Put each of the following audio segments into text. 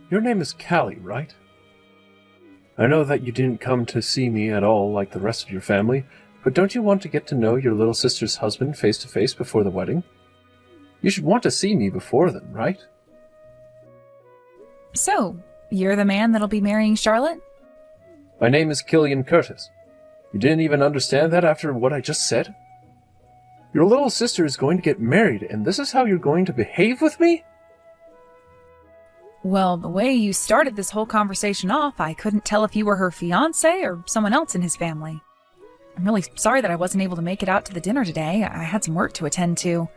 Your name is Callie, right? I know that you didn't come to see me at all like the rest of your family, but don't you want to get to know your little sister's husband face to face before the wedding? You should want to see me before then, right? So, you're the man that'll be marrying Charlotte? My name is Killian Curtis. You didn't even understand that after what I just said? Your little sister is going to get married, and this is how you're going to behave with me? Well, the way you started this whole conversation off, I couldn't tell if you were her fiancé or someone else in his family. I'm really sorry that I wasn't able to make it out to the dinner today. I had some work to attend to.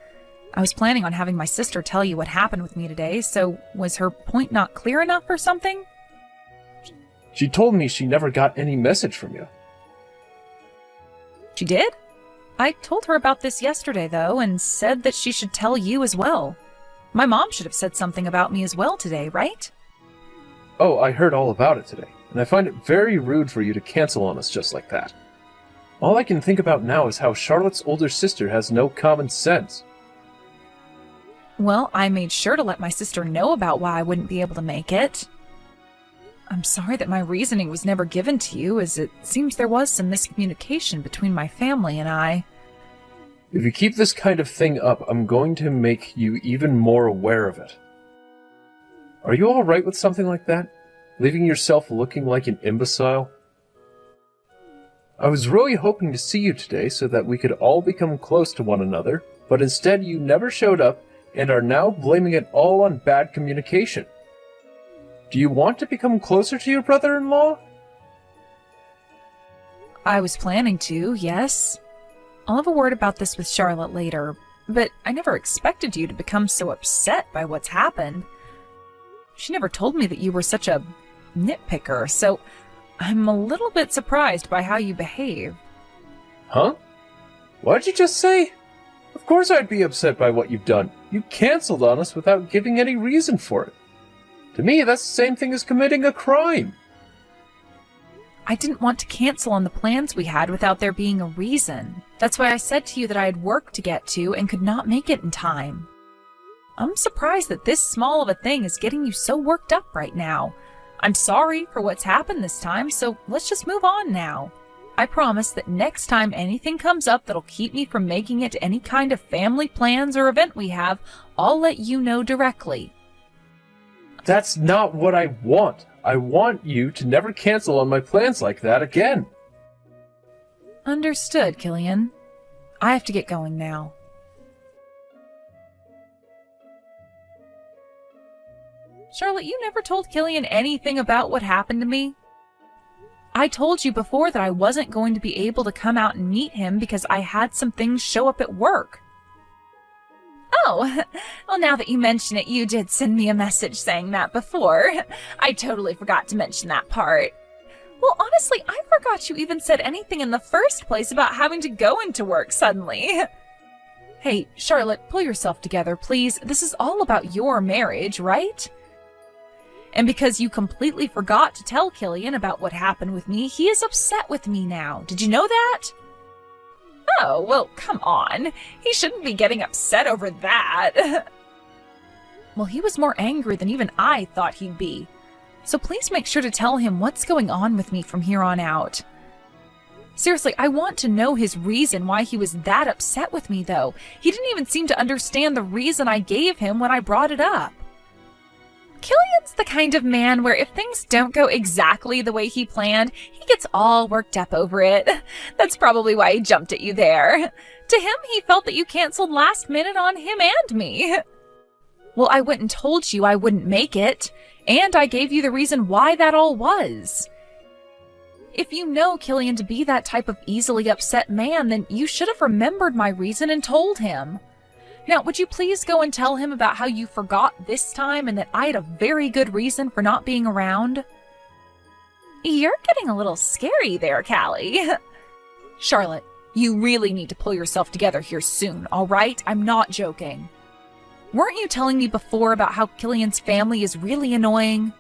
I was planning on having my sister tell you what happened with me today, so was her point not clear enough or something? She told me she never got any message from you. She did? I told her about this yesterday, though, and said that she should tell you as well. My mom should have said something about me as well today, right? Oh, I heard all about it today, and I find it very rude for you to cancel on us just like that. All I can think about now is how Charlotte's older sister has no common sense. Well, I made sure to let my sister know about why I wouldn't be able to make it. I'm sorry that my reasoning was never given to you, as it seems there was some miscommunication between my family and I. If you keep this kind of thing up, I'm going to make you even more aware of it. Are you all right with something like that? Leaving yourself looking like an imbecile? I was really hoping to see you today so that we could all become close to one another, but instead you never showed up and are now blaming it all on bad communication. Do you want to become closer to your brother-in-law? I was planning to, yes. I'll have a word about this with Charlotte later, but I never expected you to become so upset by what's happened. She never told me that you were such a nitpicker, so I'm a little bit surprised by how you behave. Huh? What did you just say? Of course I'd be upset by what you've done. You canceled on us without giving any reason for it. To me, that's the same thing as committing a crime. I didn't want to cancel on the plans we had without there being a reason. That's why I said to you that I had work to get to and could not make it in time. I'm surprised that this small of a thing is getting you so worked up right now. I'm sorry for what's happened this time, so let's just move on now. I promise that next time anything comes up that'll keep me from making it to any kind of family plans or event we have, I'll let you know directly. That's not what I want. I want you to never cancel on my plans like that again. Understood, Killian. I have to get going now. Charlotte, you never told Killian anything about what happened to me. I told you before that I wasn't going to be able to come out and meet him because I had some things show up at work. Oh, well, now that you mention it, you did send me a message saying that before. I totally forgot to mention that part. Well, honestly, I forgot you even said anything in the first place about having to go into work suddenly. Hey, Charlotte, pull yourself together, please. This is all about your marriage, right? And because you completely forgot to tell Killian about what happened with me, he is upset with me now. Did you know that? Oh, well, come on. He shouldn't be getting upset over that. Well, he was more angry than even I thought he'd be. So please make sure to tell him what's going on with me from here on out. Seriously, I want to know his reason why he was that upset with me, though. He didn't even seem to understand the reason I gave him when I brought it up. Killian's the kind of man where if things don't go exactly the way he planned, he gets all worked up over it. That's probably why he jumped at you there. To him, he felt that you canceled last minute on him and me. Well, I went and told you I wouldn't make it, and I gave you the reason why that all was. If you know Killian to be that type of easily upset man, then you should have remembered my reason and told him. Now, would you please go and tell him about how you forgot this time and that I had a very good reason for not being around? You're getting a little scary there, Callie. Charlotte, you really need to pull yourself together here soon, all right? I'm not joking. Weren't you telling me before about how Killian's family is really annoying?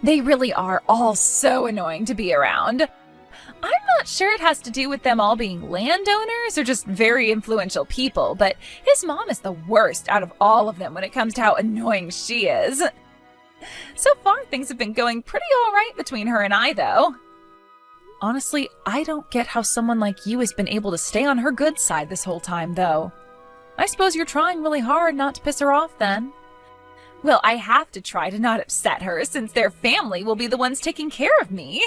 They really are all so annoying to be around. I'm not sure it has to do with them all being landowners or just very influential people, but his mom is the worst out of all of them when it comes to how annoying she is. So far, things have been going pretty all right between her and I, though. Honestly, I don't get how someone like you has been able to stay on her good side this whole time, though. I suppose you're trying really hard not to piss her off, then. Well, I have to try to not upset her, since their family will be the ones taking care of me.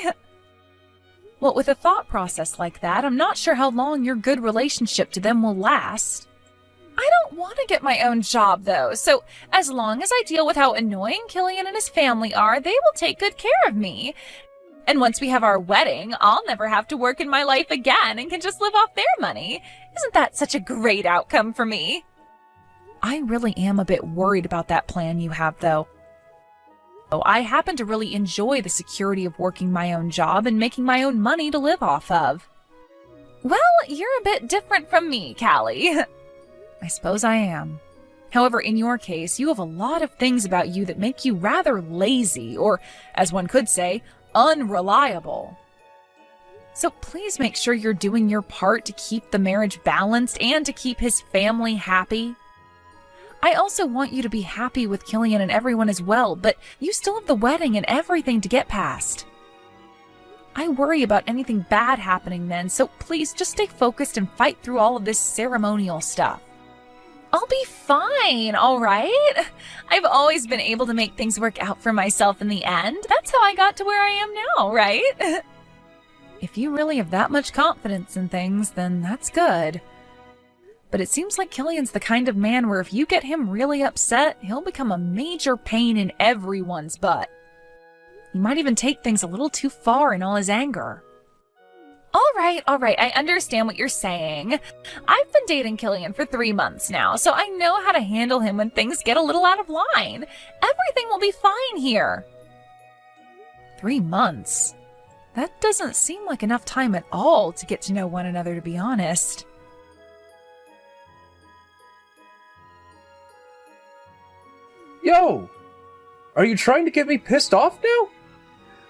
Well, with a thought process like that, I'm not sure how long your good relationship to them will last. I don't want to get my own job, though, so as long as I deal with how annoying Killian and his family are, they will take good care of me. And once we have our wedding, I'll never have to work in my life again and can just live off their money. Isn't that such a great outcome for me? I really am a bit worried about that plan you have, though. I happen to really enjoy the security of working my own job and making my own money to live off of. Well, you're a bit different from me, Callie. I suppose I am. However, in your case, you have a lot of things about you that make you rather lazy, or, as one could say, unreliable. So please make sure you're doing your part to keep the marriage balanced and to keep his family happy. I also want you to be happy with Killian and everyone as well, but you still have the wedding and everything to get past. I worry about anything bad happening then, so please just stay focused and fight through all of this ceremonial stuff. I'll be fine, all right? I've always been able to make things work out for myself in the end. That's how I got to where I am now, right? If you really have that much confidence in things, then that's good. But it seems like Killian's the kind of man where if you get him really upset, he'll become a major pain in everyone's butt. He might even take things a little too far in all his anger. All right, I understand what you're saying. I've been dating Killian for 3 months now, so I know how to handle him when things get a little out of line. Everything will be fine here. 3 months? That doesn't seem like enough time at all to get to know one another, to be honest. Yo! Are you trying to get me pissed off now?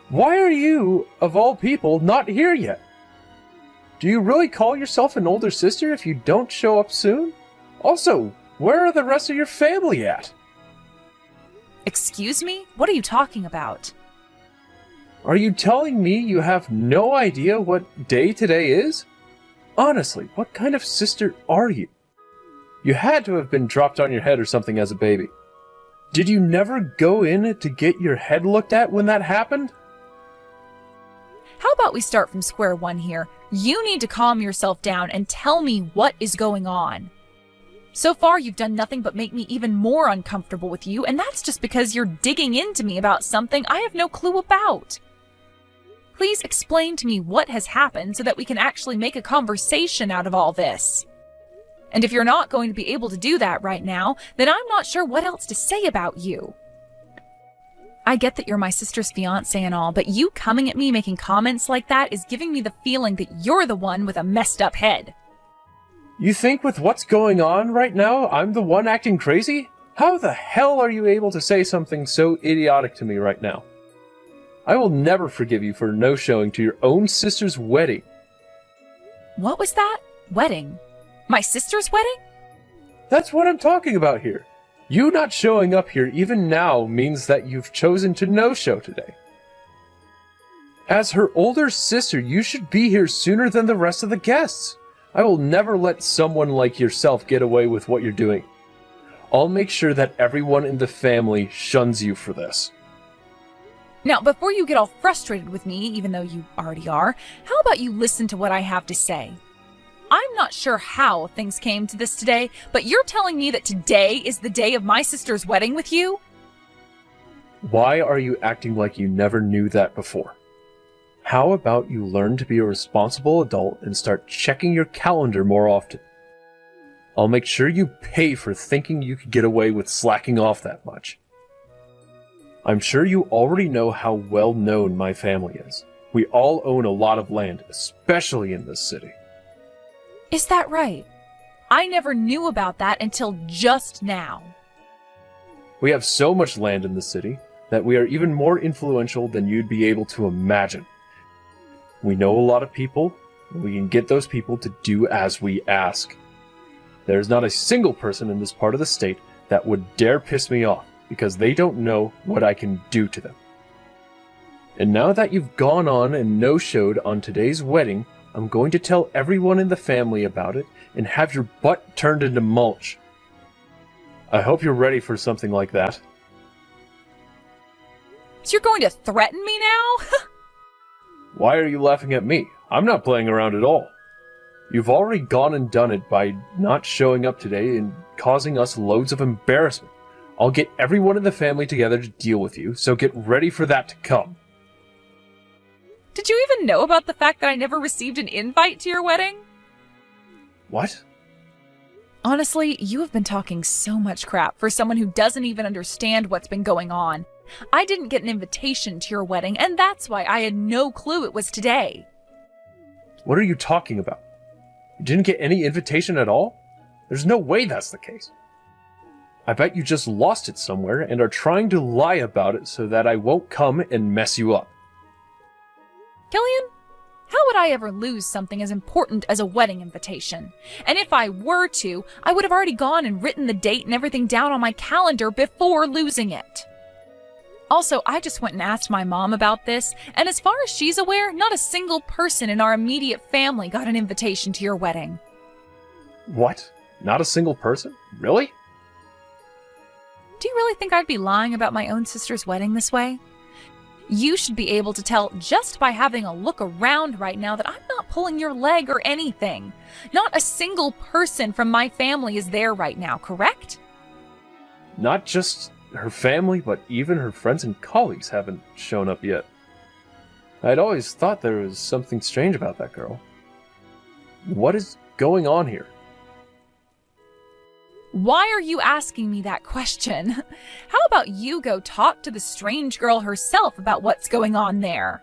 Why are you, of all people, not here yet? Do you really call yourself an older sister if you don't show up soon? Also, where are the rest of your family at? Excuse me? What are you talking about? Are you telling me you have no idea what day today is? Honestly, what kind of sister are you? You had to have been dropped on your head or something as a baby. Did you never go in to get your head looked at when that happened? How about we start from square one here? You need to calm yourself down and tell me what is going on. So far, you've done nothing but make me even more uncomfortable with you, and that's just because you're digging into me about something I have no clue about. Please explain to me what has happened so that we can actually make a conversation out of all this. And if you're not going to be able to do that right now, then I'm not sure what else to say about you. I get that you're my sister's fiancé and all, but you coming at me making comments like that is giving me the feeling that you're the one with a messed up head. You think with what's going on right now, I'm the one acting crazy? How the hell are you able to say something so idiotic to me right now? I will never forgive you for no-showing to your own sister's wedding. What was that? Wedding? My sister's wedding? That's what I'm talking about here. You not showing up here even now means that you've chosen to no-show today. As her older sister, you should be here sooner than the rest of the guests. I will never let someone like yourself get away with what you're doing. I'll make sure that everyone in the family shuns you for this. Now, before you get all frustrated with me, even though you already are, how about you listen to what I have to say? I'm not sure how things came to this today, but you're telling me that today is the day of my sister's wedding with you? Why are you acting like you never knew that before? How about you learn to be a responsible adult and start checking your calendar more often? I'll make sure you pay for thinking you could get away with slacking off that much. I'm sure you already know how well known my family is. We all own a lot of land, especially in this city. Is that right? I never knew about that until just now. We have so much land in the city that we are even more influential than you'd be able to imagine. We know a lot of people, and we can get those people to do as we ask. There's not a single person in this part of the state that would dare piss me off, because they don't know what I can do to them. And now that you've gone on and no-showed on today's wedding, I'm going to tell everyone in the family about it and have your butt turned into mulch. I hope you're ready for something like that. So you're going to threaten me now? Why are you laughing at me? I'm not playing around at all. You've already gone and done it by not showing up today and causing us loads of embarrassment. I'll get everyone in the family together to deal with you, so get ready for that to come. Did you even know about the fact that I never received an invite to your wedding? What? Honestly, you have been talking so much crap for someone who doesn't even understand what's been going on. I didn't get an invitation to your wedding, and that's why I had no clue it was today. What are you talking about? You didn't get any invitation at all? There's no way that's the case. I bet you just lost it somewhere and are trying to lie about it so that I won't come and mess you up. Killian, how would I ever lose something as important as a wedding invitation? And if I were to, I would have already gone and written the date and everything down on my calendar before losing it. Also, I just went and asked my mom about this, and as far as she's aware, not a single person in our immediate family got an invitation to your wedding. What? Not a single person? Really? Do you really think I'd be lying about my own sister's wedding this way? You should be able to tell just by having a look around right now that I'm not pulling your leg or anything. Not a single person from my family is there right now, correct? Not just her family, but even her friends and colleagues haven't shown up yet. I'd always thought there was something strange about that girl. What is going on here? Why are you asking me that question? How about you go talk to the strange girl herself about what's going on there?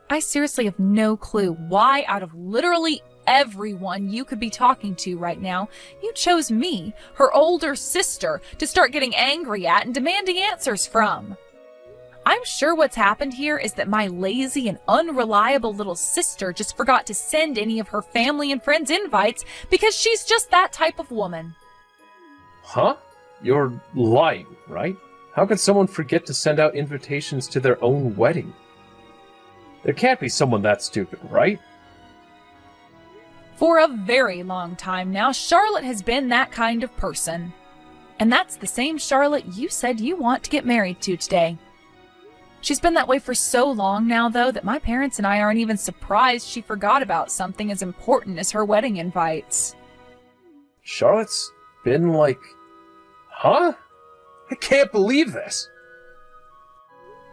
I seriously have no clue why, out of literally everyone you could be talking to right now, you chose me, her older sister, to start getting angry at and demanding answers from. I'm sure what's happened here is that my lazy and unreliable little sister just forgot to send any of her family and friends invites because she's just that type of woman. Huh? You're lying, right? How could someone forget to send out invitations to their own wedding? There can't be someone that stupid, right? For a very long time now, Charlotte has been that kind of person. And that's the same Charlotte you said you want to get married to today. She's been that way for so long now, though, that my parents and I aren't even surprised she forgot about something as important as her wedding invites. Charlotte's been like... Huh? I can't believe this!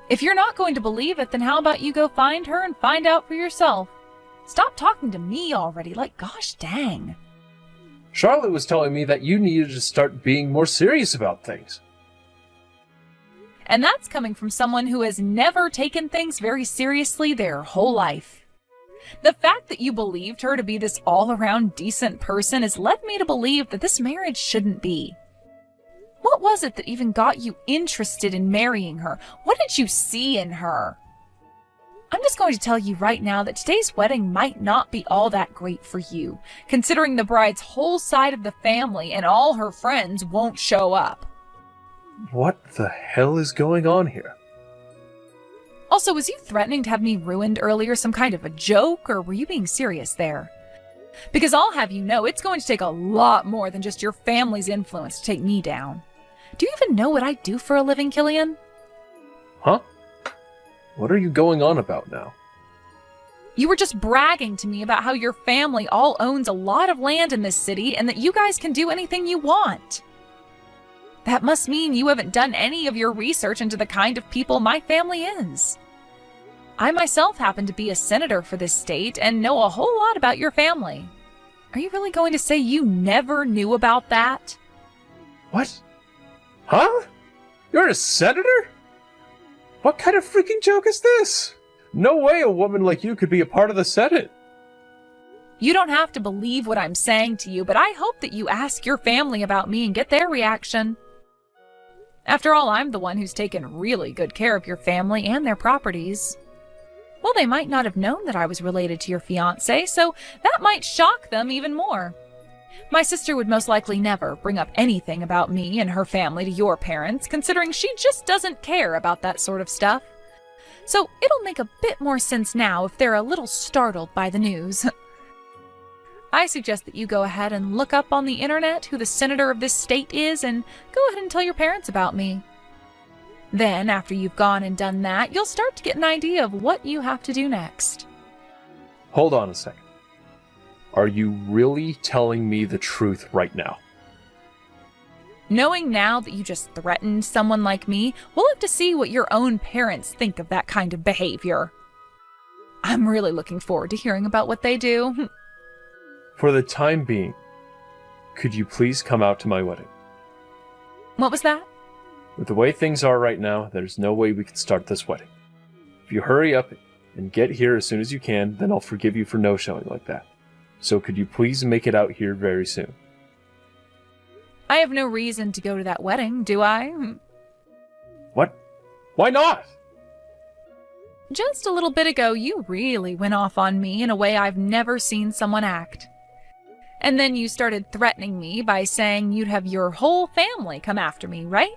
If you're not going to believe it, then how about you go find her and find out for yourself? Stop talking to me already, like gosh dang. Charlotte was telling me that you needed to start being more serious about things. And that's coming from someone who has never taken things very seriously their whole life. The fact that you believed her to be this all-around decent person has led me to believe that this marriage shouldn't be. What was it that even got you interested in marrying her? What did you see in her? I'm just going to tell you right now that today's wedding might not be all that great for you, considering the bride's whole side of the family and all her friends won't show up. What the hell is going on here? Also, was you threatening to have me ruined earlier some kind of a joke, or were you being serious there? Because I'll have you know, it's going to take a lot more than just your family's influence to take me down. Do you even know what I do for a living, Killian? Huh? What are you going on about now? You were just bragging to me about how your family all owns a lot of land in this city and that you guys can do anything you want. That must mean you haven't done any of your research into the kind of people my family is. I myself happen to be a senator for this state and know a whole lot about your family. Are you really going to say you never knew about that? What? Huh? You're a senator? What kind of freaking joke is this? No way a woman like you could be a part of the Senate. You don't have to believe what I'm saying to you, but I hope that you ask your family about me and get their reaction. After all, I'm the one who's taken really good care of your family and their properties. Well, they might not have known that I was related to your fiancé, so that might shock them even more. My sister would most likely never bring up anything about me and her family to your parents, considering she just doesn't care about that sort of stuff. So it'll make a bit more sense now if they're a little startled by the news. I suggest that you go ahead and look up on the internet who the senator of this state is and go ahead and tell your parents about me. Then, after you've gone and done that, you'll start to get an idea of what you have to do next. Hold on a second. Are you really telling me the truth right now? Knowing now that you just threatened someone like me, we'll have to see what your own parents think of that kind of behavior. I'm really looking forward to hearing about what they do. For the time being, could you please come out to my wedding? What was that? With the way things are right now, there's no way we can start this wedding. If you hurry up and get here as soon as you can, then I'll forgive you for no-showing like that. So could you please make it out here very soon? I have no reason to go to that wedding, do I? What? Why not? Just a little bit ago, you really went off on me in a way I've never seen someone act. And then you started threatening me by saying you'd have your whole family come after me, right?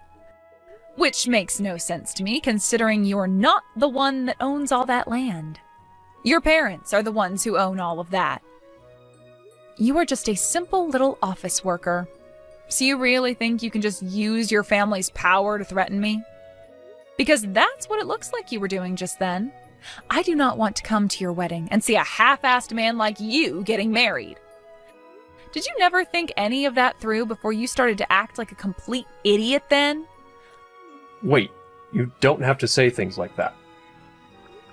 Which makes no sense to me, considering you're not the one that owns all that land. Your parents are the ones who own all of that. You are just a simple little office worker. So you really think you can just use your family's power to threaten me? Because that's what it looks like you were doing just then. I do not want to come to your wedding and see a half-assed man like you getting married. Did you never think any of that through before you started to act like a complete idiot then? Wait, you don't have to say things like that.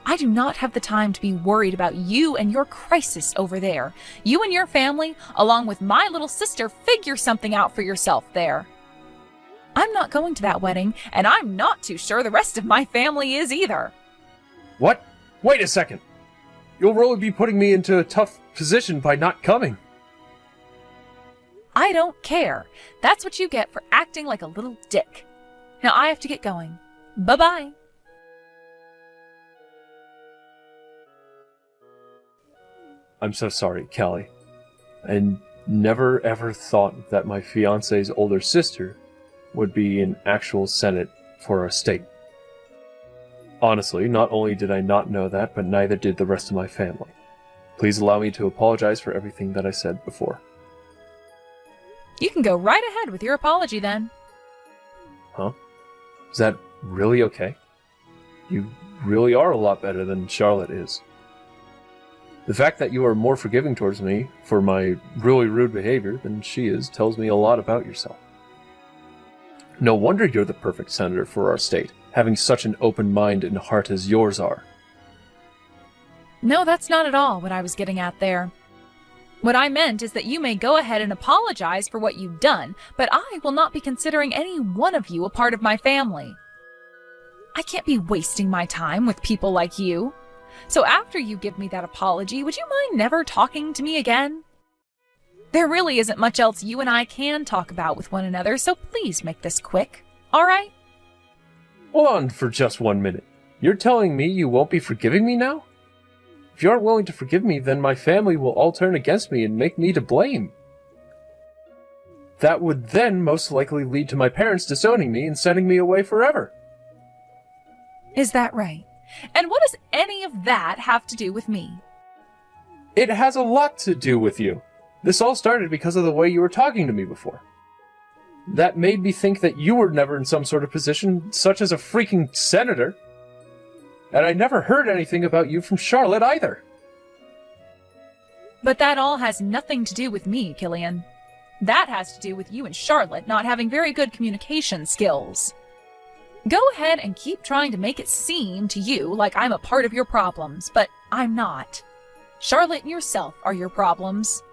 I do not have the time to be worried about you and your crisis over there. You and your family, along with my little sister, figure something out for yourself there. I'm not going to that wedding, and I'm not too sure the rest of my family is either. What? Wait a second. You'll really be putting me into a tough position by not coming. I don't care. That's what you get for acting like a little dick. Now I have to get going. Bye-bye. I'm so sorry, Callie. I never ever thought that my fiance's older sister would be in actual Senate for our state. Honestly, not only did I not know that, but neither did the rest of my family. Please allow me to apologize for everything that I said before. You can go right ahead with your apology then. Huh? Is that really okay? You really are a lot better than Charlotte is. The fact that you are more forgiving towards me for my really rude behavior than she is tells me a lot about yourself. No wonder you're the perfect senator for our state, having such an open mind and heart as yours are. No, that's not at all what I was getting at there. What I meant is that you may go ahead and apologize for what you've done, but I will not be considering any one of you a part of my family. I can't be wasting my time with people like you. So after you give me that apology, would you mind never talking to me again? There really isn't much else you and I can talk about with one another, so please make this quick, all right? Hold on for just 1 minute. You're telling me you won't be forgiving me now? If you aren't willing to forgive me, then my family will all turn against me and make me to blame. That would then most likely lead to my parents disowning me and sending me away forever. Is that right? And what does any of that have to do with me? It has a lot to do with you. This all started because of the way you were talking to me before. That made me think that you were never in some sort of position, such as a freaking senator. And I never heard anything about you from Charlotte either. But that all has nothing to do with me, Killian. That has to do with you and Charlotte not having very good communication skills. Go ahead and keep trying to make it seem to you like I'm a part of your problems, but I'm not. Charlotte and yourself are your problems.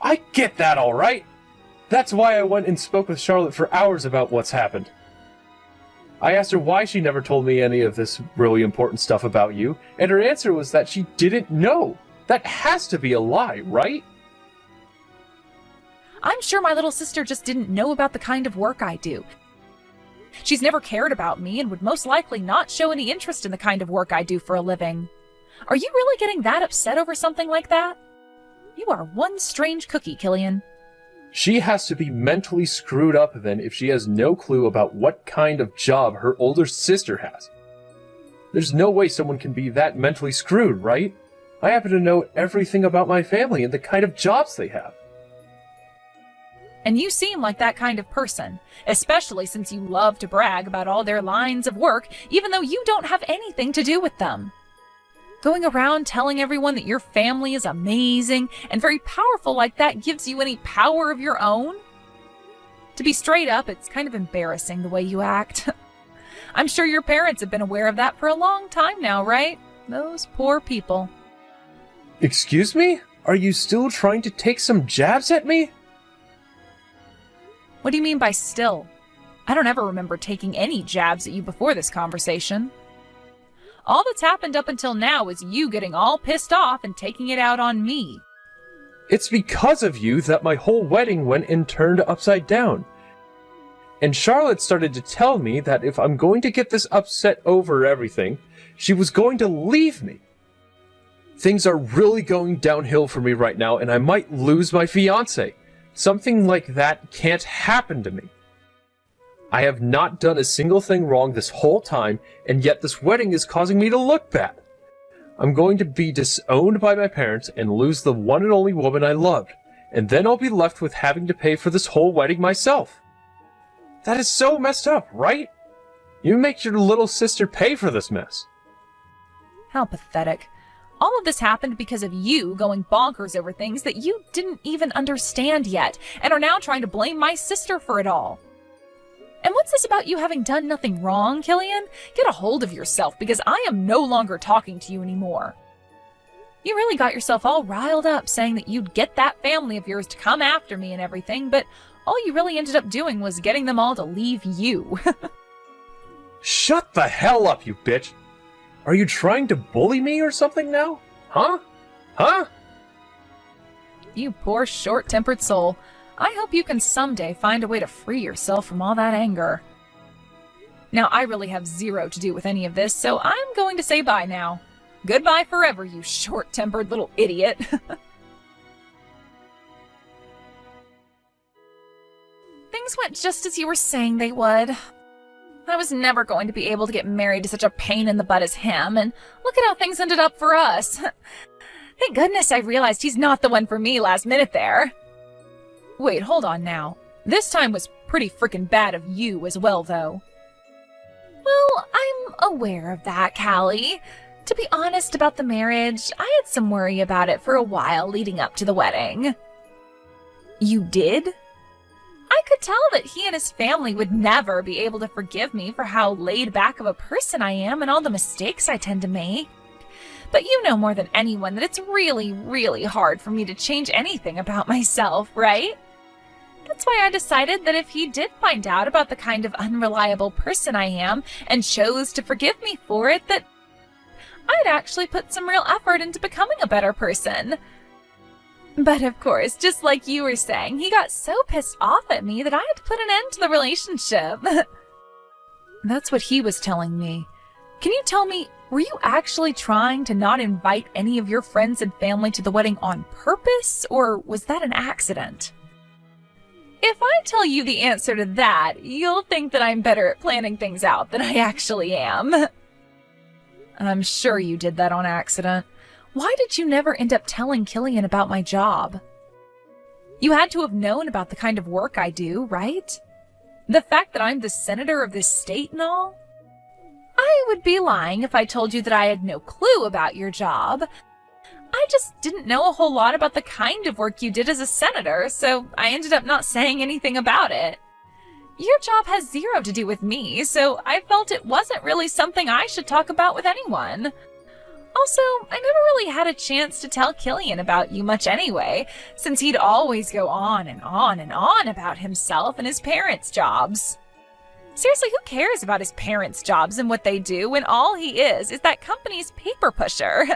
I get that, all right. That's why I went and spoke with Charlotte for hours about what's happened. I asked her why she never told me any of this really important stuff about you, and her answer was that she didn't know. That has to be a lie, right? I'm sure my little sister just didn't know about the kind of work I do. She's never cared about me and would most likely not show any interest in the kind of work I do for a living. Are you really getting that upset over something like that? You are one strange cookie, Killian. She has to be mentally screwed up then if she has no clue about what kind of job her older sister has. There's no way someone can be that mentally screwed, right? I happen to know everything about my family and the kind of jobs they have. And you seem like that kind of person, especially since you love to brag about all their lines of work, even though you don't have anything to do with them. Going around telling everyone that your family is amazing and very powerful like that gives you any power of your own? To be straight up, it's kind of embarrassing the way you act. I'm sure your parents have been aware of that for a long time now, right? Those poor people. Excuse me? Are you still trying to take some jabs at me? What do you mean by still? I don't ever remember taking any jabs at you before this conversation. All that's happened up until now is you getting all pissed off and taking it out on me. It's because of you that my whole wedding went and turned upside down. And Charlotte started to tell me that if I'm going to get this upset over everything, she was going to leave me. Things are really going downhill for me right now, and I might lose my fiancé. Something like that can't happen to me. I have not done a single thing wrong this whole time, and yet this wedding is causing me to look bad. I'm going to be disowned by my parents and lose the one and only woman I loved, and then I'll be left with having to pay for this whole wedding myself. That is so messed up, right? You make your little sister pay for this mess. How pathetic. All of this happened because of you going bonkers over things that you didn't even understand yet, and are now trying to blame my sister for it all. And what's this about you having done nothing wrong, Killian? Get a hold of yourself, because I am no longer talking to you anymore. You really got yourself all riled up saying that you'd get that family of yours to come after me and everything, but all you really ended up doing was getting them all to leave you. Shut the hell up, you bitch! Are you trying to bully me or something now? Huh? Huh? You poor short-tempered soul. I hope you can someday find a way to free yourself from all that anger. Now, I really have zero to do with any of this, so I'm going to say bye now. Goodbye forever, you short-tempered little idiot. Things went just as you were saying they would. I was never going to be able to get married to such a pain in the butt as him, and look at how things ended up for us. Thank goodness I realized he's not the one for me last minute there. Wait, hold on now. This time was pretty frickin' bad of you as well, though. Well, I'm aware of that, Callie. To be honest about the marriage, I had some worry about it for a while leading up to the wedding. You did? I could tell that he and his family would never be able to forgive me for how laid back of a person I am and all the mistakes I tend to make. But you know more than anyone that it's really, really hard for me to change anything about myself, right? That's why I decided that if he did find out about the kind of unreliable person I am and chose to forgive me for it, that I'd actually put some real effort into becoming a better person. But of course, just like you were saying, he got so pissed off at me that I had to put an end to the relationship. That's what he was telling me. Can you tell me, were you actually trying to not invite any of your friends and family to the wedding on purpose, or was that an accident? If I tell you the answer to that, you'll think that I'm better at planning things out than I actually am. I'm sure you did that on accident. Why did you never end up telling Killian about my job? You had to have known about the kind of work I do, right? The fact that I'm the senator of this state and all? I would be lying if I told you that I had no clue about your job. I just didn't know a whole lot about the kind of work you did as a senator, so I ended up not saying anything about it. Your job has zero to do with me, so I felt it wasn't really something I should talk about with anyone. Also, I never really had a chance to tell Killian about you much anyway, since he'd always go on and on and on about himself and his parents' jobs. Seriously, who cares about his parents' jobs and what they do when all he is that company's paper pusher?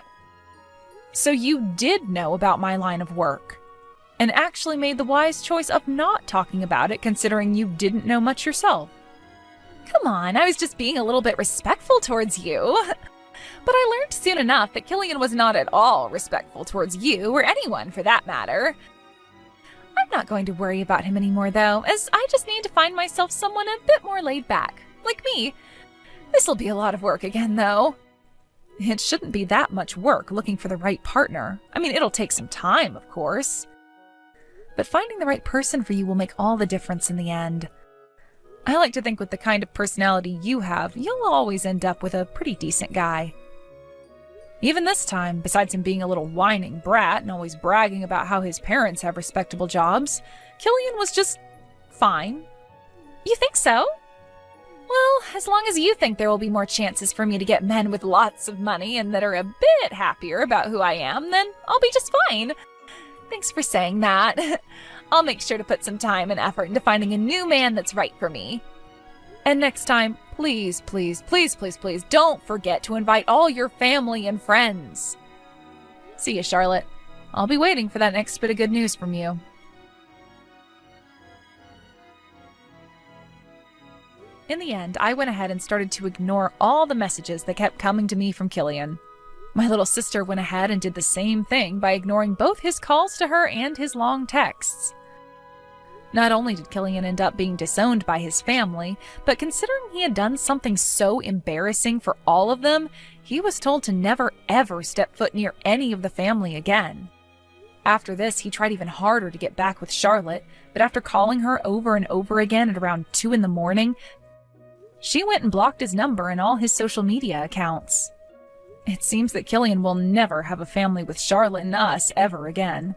So you did know about my line of work, and actually made the wise choice of not talking about it considering you didn't know much yourself. Come on, I was just being a little bit respectful towards you. But I learned soon enough that Killian was not at all respectful towards you, or anyone for that matter. I'm not going to worry about him anymore, though, as I just need to find myself someone a bit more laid back, like me. This'll be a lot of work again, though. It shouldn't be that much work looking for the right partner. I mean, it'll take some time, of course. But finding the right person for you will make all the difference in the end. I like to think with the kind of personality you have, you'll always end up with a pretty decent guy. Even this time, besides him being a little whining brat and always bragging about how his parents have respectable jobs, Killian was just fine. You think so? Well, as long as you think there will be more chances for me to get men with lots of money and that are a bit happier about who I am, then I'll be just fine. Thanks for saying that. I'll make sure to put some time and effort into finding a new man that's right for me. And next time, please, please, please, please, please, don't forget to invite all your family and friends. See you, Charlotte. I'll be waiting for that next bit of good news from you. In the end, I went ahead and started to ignore all the messages that kept coming to me from Killian. My little sister went ahead and did the same thing by ignoring both his calls to her and his long texts. Not only did Killian end up being disowned by his family, but considering he had done something so embarrassing for all of them, he was told to never ever step foot near any of the family again. After this, he tried even harder to get back with Charlotte, but after calling her over and over again at around 2 in the morning, she went and blocked his number and all his social media accounts. It seems that Killian will never have a family with Charlotte and us ever again.